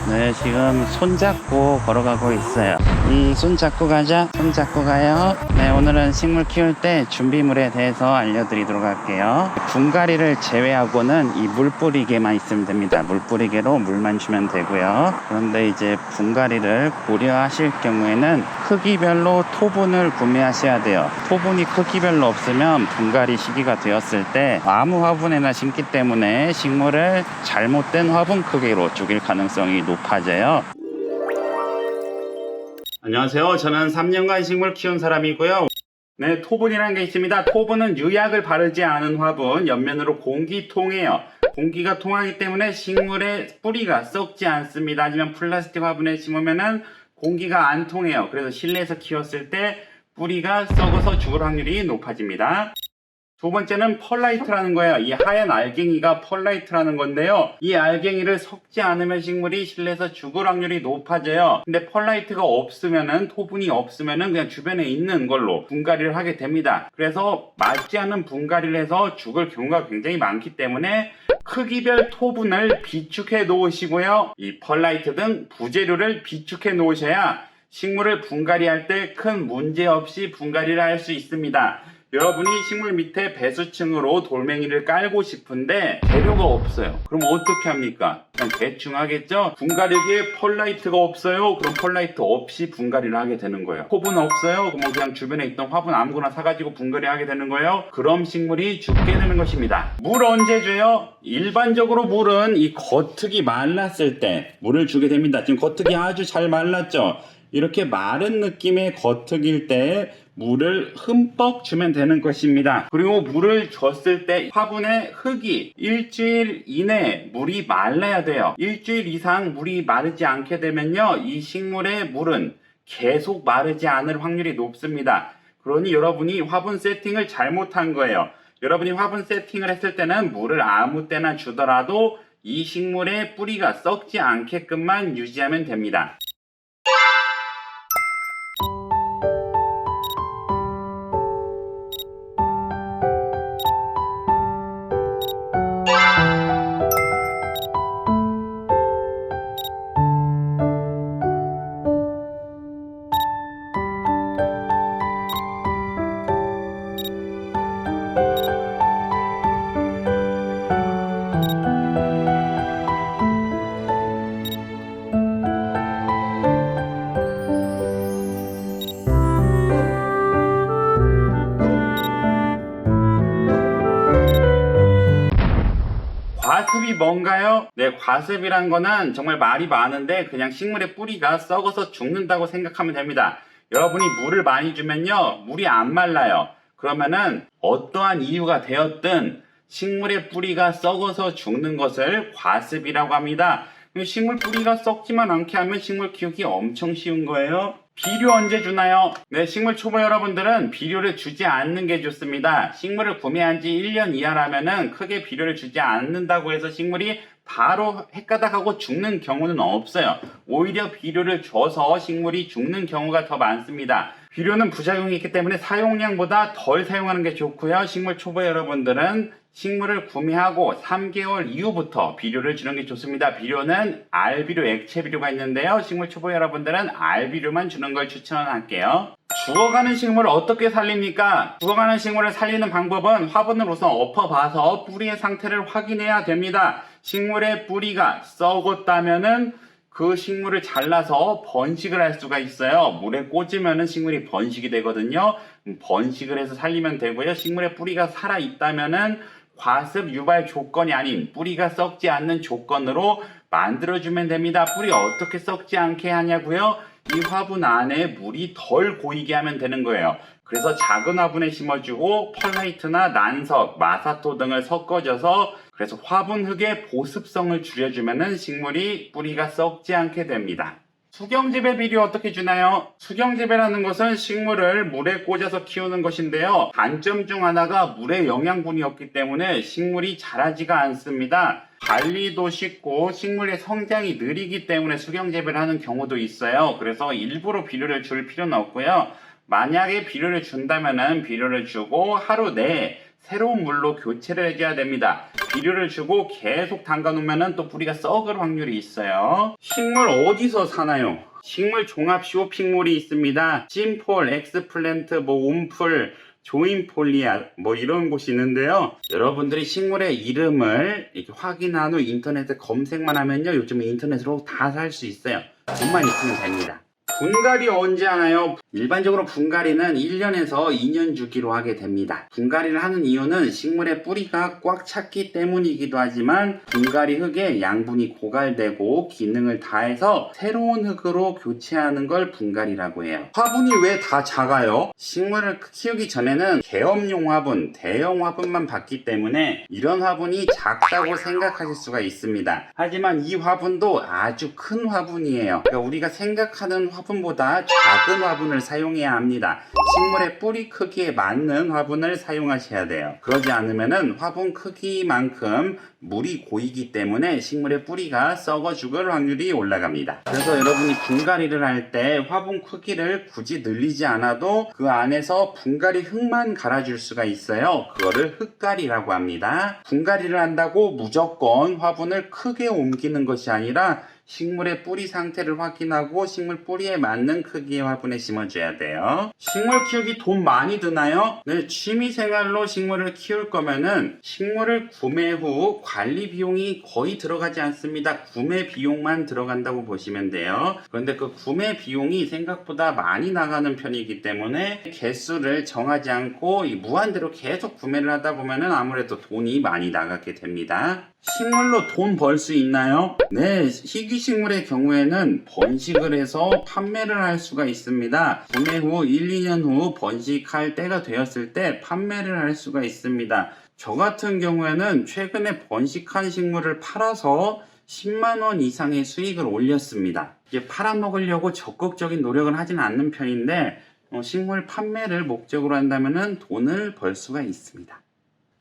네, 지금 손잡고 걸어가고 있어요. 손잡고 가자. 손잡고 가요. 네, 오늘은 식물 키울 때 준비물에 대해서 알려드리도록 할게요. 분갈이를 제외하고는 이 물뿌리개만 있으면 됩니다. 물뿌리개로 물만 주면 되고요. 그런데 이제 분갈이를 고려하실 경우에는 크기별로 토분을 구매하셔야 돼요. 토분이 크기별로 없으면 분갈이 시기가 되었을 때 아무 화분에나 심기 때문에 식물을 잘못된 화분 크기로 죽일 가능성이 높아져요. 안녕하세요. 저는 3년간 식물 키운 사람이고요. 네, 토분이라는 게 있습니다. 토분은 유약을 바르지 않은 화분, 옆면으로 공기 통해요. 공기가 통하기 때문에 식물의 뿌리가 썩지 않습니다. 하지만 플라스틱 화분에 심으면은 공기가 안 통해요. 그래서 실내에서 키웠을 때 뿌리가 썩어서 죽을 확률이 높아집니다. 두 번째는 펄라이트라는 거예요. 이 하얀 알갱이가 펄라이트라는 건데요. 이 알갱이를 섞지 않으면 식물이 실내에서 죽을 확률이 높아져요. 근데 펄라이트가 없으면은, 토분이 없으면은 그냥 주변에 있는 걸로 분갈이를 하게 됩니다. 그래서 맞지 않은 분갈이를 해서 죽을 경우가 굉장히 많기 때문에 크기별 토분을 비축해 놓으시고요. 이 펄라이트 등 부재료를 비축해 놓으셔야 식물을 분갈이할 때 큰 문제 없이 분갈이를 할 수 있습니다. 여러분이 식물 밑에 배수층으로 돌멩이를 깔고 싶은데 재료가 없어요. 그럼 어떻게 합니까? 그냥 대충 하겠죠? 분갈이기에 펄라이트가 없어요. 그럼 펄라이트 없이 분갈이를 하게 되는 거예요. 토분 없어요. 그럼 그냥 주변에 있던 화분 아무거나 사가지고 분갈이 하게 되는 거예요. 그럼 식물이 죽게 되는 것입니다. 물 언제 줘요? 일반적으로 물은 이 겉흙이 말랐을 때 물을 주게 됩니다. 지금 겉흙이 아주 잘 말랐죠? 이렇게 마른 느낌의 겉흙일 때 물을 흠뻑 주면 되는 것입니다. 그리고 물을 줬을 때 화분의 흙이 일주일 이내에 물이 말라야 돼요. 일주일 이상 물이 마르지 않게 되면요, 이 식물의 물은 계속 마르지 않을 확률이 높습니다. 그러니 여러분이 화분 세팅을 잘못한 거예요. 여러분이 화분 세팅을 했을 때는 물을 아무 때나 주더라도 이 식물의 뿌리가 썩지 않게끔만 유지하면 됩니다. 과습이 뭔가요? 네, 과습이란 거는 정말 말이 많은데 그냥 식물의 뿌리가 썩어서 죽는다고 생각하면 됩니다. 여러분이 물을 많이 주면요, 물이 안 말라요. 그러면은 어떠한 이유가 되었든 식물의 뿌리가 썩어서 죽는 것을 과습이라고 합니다. 식물 뿌리가 썩지만 않게 하면 식물 키우기 엄청 쉬운 거예요. 비료 언제 주나요? 네, 식물 초보 여러분들은 비료를 주지 않는 게 좋습니다. 식물을 구매한 지 1년 이하라면은 크게 비료를 주지 않는다고 해서 식물이 바로 헷가닥하고 죽는 경우는 없어요. 오히려 비료를 줘서 식물이 죽는 경우가 더 많습니다. 비료는 부작용이 있기 때문에 사용량보다 덜 사용하는 게 좋고요. 식물 초보 여러분들은 식물을 구매하고 3개월 이후부터 비료를 주는 게 좋습니다. 비료는 알비료, 액체 비료가 있는데요. 식물 초보 여러분들은 알비료만 주는 걸 추천할게요. 죽어가는 식물을 어떻게 살립니까? 죽어가는 식물을 살리는 방법은 화분을 우선 엎어봐서 뿌리의 상태를 확인해야 됩니다. 식물의 뿌리가 썩었다면은 그 식물을 잘라서 번식을 할 수가 있어요. 물에 꽂으면은 식물이 번식이 되거든요. 번식을 해서 살리면 되고요. 식물의 뿌리가 살아있다면은 과습 유발 조건이 아닌 뿌리가 썩지 않는 조건으로 만들어주면 됩니다. 뿌리 어떻게 썩지 않게 하냐고요? 이 화분 안에 물이 덜 고이게 하면 되는 거예요. 그래서 작은 화분에 심어주고 펄라이트나 난석, 마사토 등을 섞어줘서 그래서 화분 흙의 보습성을 줄여주면은 식물이 뿌리가 썩지 않게 됩니다. 수경재배 비료 어떻게 주나요? 수경재배라는 것은 식물을 물에 꽂아서 키우는 것인데요. 단점 중 하나가 물에 영양분이 없기 때문에 식물이 자라지가 않습니다. 관리도 쉽고 식물의 성장이 느리기 때문에 수경재배를 하는 경우도 있어요. 그래서 일부러 비료를 줄 필요는 없고요. 만약에 비료를 준다면은 비료를 주고 하루 내에 새로운 물로 교체를 해줘야 됩니다. 비료를 주고 계속 담가 놓으면 또 뿌리가 썩을 확률이 있어요. 식물 어디서 사나요? 식물 종합 쇼핑몰이 있습니다. 찜폴, 엑스플랜트, 온풀, 조인폴리아 이런 곳이 있는데요. 여러분들이 식물의 이름을 이렇게 확인한 후 인터넷에 검색만 하면요, 요즘에 인터넷으로 다 살 수 있어요. 돈만 있으면 됩니다. 분갈이 언제 하나요? 일반적으로 분갈이는 1년에서 2년 주기로 하게 됩니다. 분갈이를 하는 이유는 식물의 뿌리가 꽉 찼기 때문이기도 하지만 분갈이 흙에 양분이 고갈되고 기능을 다해서 새로운 흙으로 교체하는 걸 분갈이라고 해요. 화분이 왜 다 작아요? 식물을 키우기 전에는 개업용 화분, 대형 화분만 봤기 때문에 이런 화분이 작다고 생각하실 수가 있습니다. 하지만 이 화분도 아주 큰 화분이에요. 그러니까 우리가 생각하는 화분보다 작은 화분을 사용해야 합니다. 식물의 뿌리 크기에 맞는 화분을 사용하셔야 돼요. 그러지 않으면 화분 크기만큼 물이 고이기 때문에 식물의 뿌리가 썩어 죽을 확률이 올라갑니다. 그래서 여러분이 분갈이를 할 때 화분 크기를 굳이 늘리지 않아도 그 안에서 분갈이 흙만 갈아줄 수가 있어요. 그거를 흙갈이라고 합니다. 분갈이를 한다고 무조건 화분을 크게 옮기는 것이 아니라 식물의 뿌리 상태를 확인하고 식물 뿌리에 맞는 크기의 화분에 심어줘야 돼요. 식물 키우기 돈 많이 드나요? 네, 취미생활로 식물을 키울 거면은 식물을 구매 후 관리 비용이 거의 들어가지 않습니다. 구매 비용만 들어간다고 보시면 돼요. 그런데 그 구매 비용이 생각보다 많이 나가는 편이기 때문에 개수를 정하지 않고 무한대로 계속 구매를 하다 보면은 아무래도 돈이 많이 나가게 됩니다. 식물로 돈 벌 수 있나요? 네, 희귀식물의 경우에는 번식을 해서 판매를 할 수가 있습니다. 구매 후 1, 2년 후 번식할 때가 되었을 때 판매를 할 수가 있습니다. 저 같은 경우에는 최근에 번식한 식물을 팔아서 10만원 이상의 수익을 올렸습니다. 이게 팔아먹으려고 적극적인 노력을 하진 않는 편인데 식물 판매를 목적으로 한다면 돈을 벌 수가 있습니다.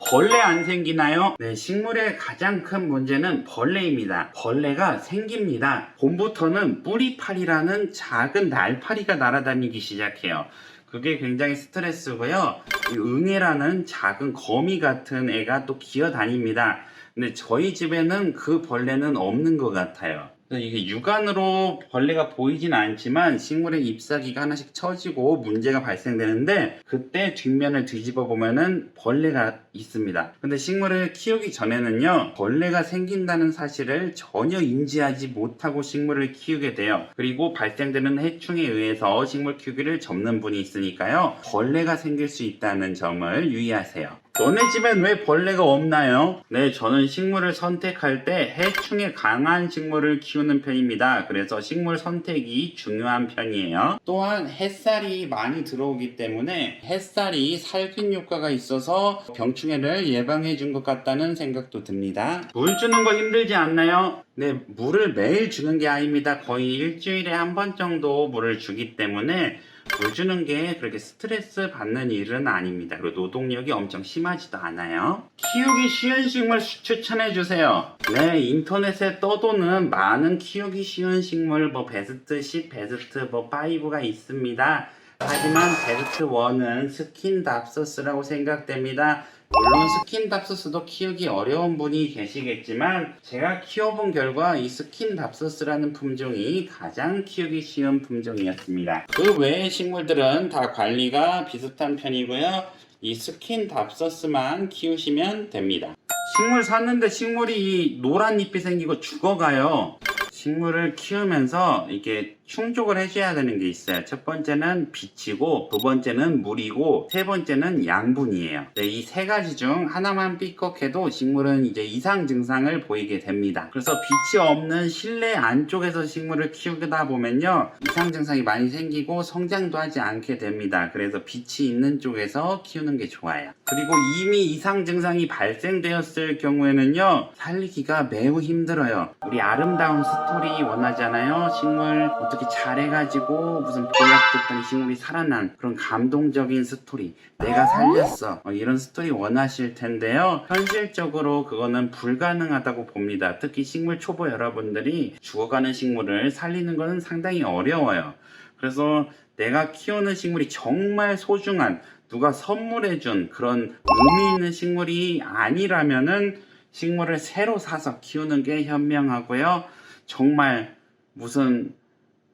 벌레 안 생기나요? 네, 식물의 가장 큰 문제는 벌레입니다. 벌레가 생깁니다. 봄부터는 뿌리파리라는 작은 날파리가 날아다니기 시작해요. 그게 굉장히 스트레스고요. 응애라는 작은 거미 같은 애가 또 기어다닙니다. 근데 저희 집에는 그 벌레는 없는 것 같아요. 이게 육안으로 벌레가 보이진 않지만 식물의 잎사귀가 하나씩 처지고 문제가 발생되는데 그때 뒷면을 뒤집어 보면은 벌레가 있습니다. 근데 식물을 키우기 전에는요, 벌레가 생긴다는 사실을 전혀 인지하지 못하고 식물을 키우게 돼요. 그리고 발생되는 해충에 의해서 식물 키우기를 접는 분이 있으니까요, 벌레가 생길 수 있다는 점을 유의하세요. 너네 집엔 왜 벌레가 없나요? 네, 저는 식물을 선택할 때 해충에 강한 식물을 키우는 편입니다. 그래서 식물 선택이 중요한 편이에요. 또한 햇살이 많이 들어오기 때문에 햇살이 살균 효과가 있어서 병충해를 예방해 준 것 같다는 생각도 듭니다. 물 주는 거 힘들지 않나요? 네, 물을 매일 주는 게 아닙니다. 거의 일주일에 한 번 정도 물을 주기 때문에 물 주는 게 그렇게 스트레스 받는 일은 아닙니다. 그리고 노동력이 엄청 심하지도 않아요. 키우기 쉬운 식물 추천해 주세요. 네, 인터넷에 떠도는 많은 키우기 쉬운 식물 베스트 10, 베스트 5가 있습니다. 하지만 베스트 1은 스킨답서스라고 생각됩니다. 물론 스킨답서스도 키우기 어려운 분이 계시겠지만 제가 키워본 결과 이 스킨답서스라는 품종이 가장 키우기 쉬운 품종이었습니다. 그 외의 식물들은 다 관리가 비슷한 편이고요. 이 스킨답서스만 키우시면 됩니다. 식물 샀는데 식물이 노란 잎이 생기고 죽어가요. 식물을 키우면서 이게 충족을 해줘야 되는 게 있어요. 첫 번째는 빛이고, 두 번째는 물이고, 세 번째는 양분이에요. 네, 이 세 가지 중 하나만 삐걱해도 식물은 이제 이상 증상을 보이게 됩니다. 그래서 빛이 없는 실내 안쪽에서 식물을 키우다 보면요, 이상 증상이 많이 생기고 성장도 하지 않게 됩니다. 그래서 빛이 있는 쪽에서 키우는 게 좋아요. 그리고 이미 이상 증상이 발생되었을 경우에는요, 살리기가 매우 힘들어요. 우리 아름다운 스토리 원하잖아요. 식물 어떻게 잘해가지고 무슨 보약 줬더니 식물이 살아난 그런 감동적인 스토리, 내가 살렸어, 이런 스토리 원하실 텐데요, 현실적으로 그거는 불가능하다고 봅니다. 특히 식물 초보 여러분들이 죽어가는 식물을 살리는 것은 상당히 어려워요. 그래서 내가 키우는 식물이 정말 소중한, 누가 선물해준 그런 의미 있는 식물이 아니라면은 식물을 새로 사서 키우는 게 현명하고요. 정말 무슨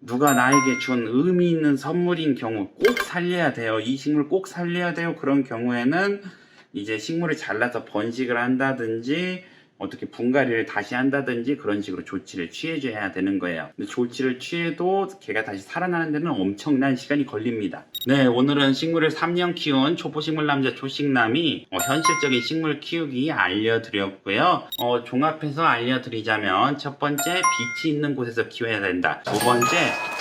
누가 나에게 준 의미 있는 선물인 경우 꼭 살려야 돼요. 이 식물 꼭 살려야 돼요. 그런 경우에는 이제 식물을 잘라서 번식을 한다든지 어떻게 분갈이를 다시 한다든지 그런 식으로 조치를 취해줘야 되는 거예요. 근데 조치를 취해도 걔가 다시 살아나는 데는 엄청난 시간이 걸립니다. 네, 오늘은 식물을 3년 키운 초보식물 남자 초식남이 현실적인 식물 키우기 알려드렸고요. 종합해서 알려드리자면 첫 번째, 빛이 있는 곳에서 키워야 된다. 두 번째,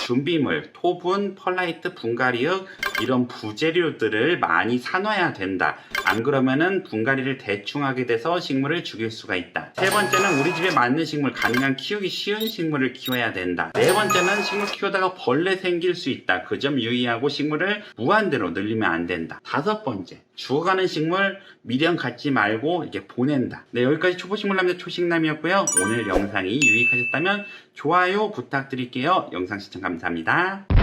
준비물, 토분, 펄라이트, 분갈이흙 이런 부재료들을 많이 사놔야 된다. 안 그러면은 분갈이를 대충 하게 돼서 식물을 죽일 수가 있다. 세 번째는 우리 집에 맞는 식물, 가능한 키우기 쉬운 식물을 키워야 된다. 네 번째는 식물 키우다가 벌레 생길 수 있다. 그 점 유의하고 식물을 무한대로 늘리면 안 된다. 다섯 번째, 죽어가는 식물 미련 갖지 말고 이렇게 보낸다. 네, 여기까지 초보식물 남자 초식남이었고요. 오늘 영상이 유익하셨다면 좋아요 부탁드릴게요. 영상 시청 감사합니다.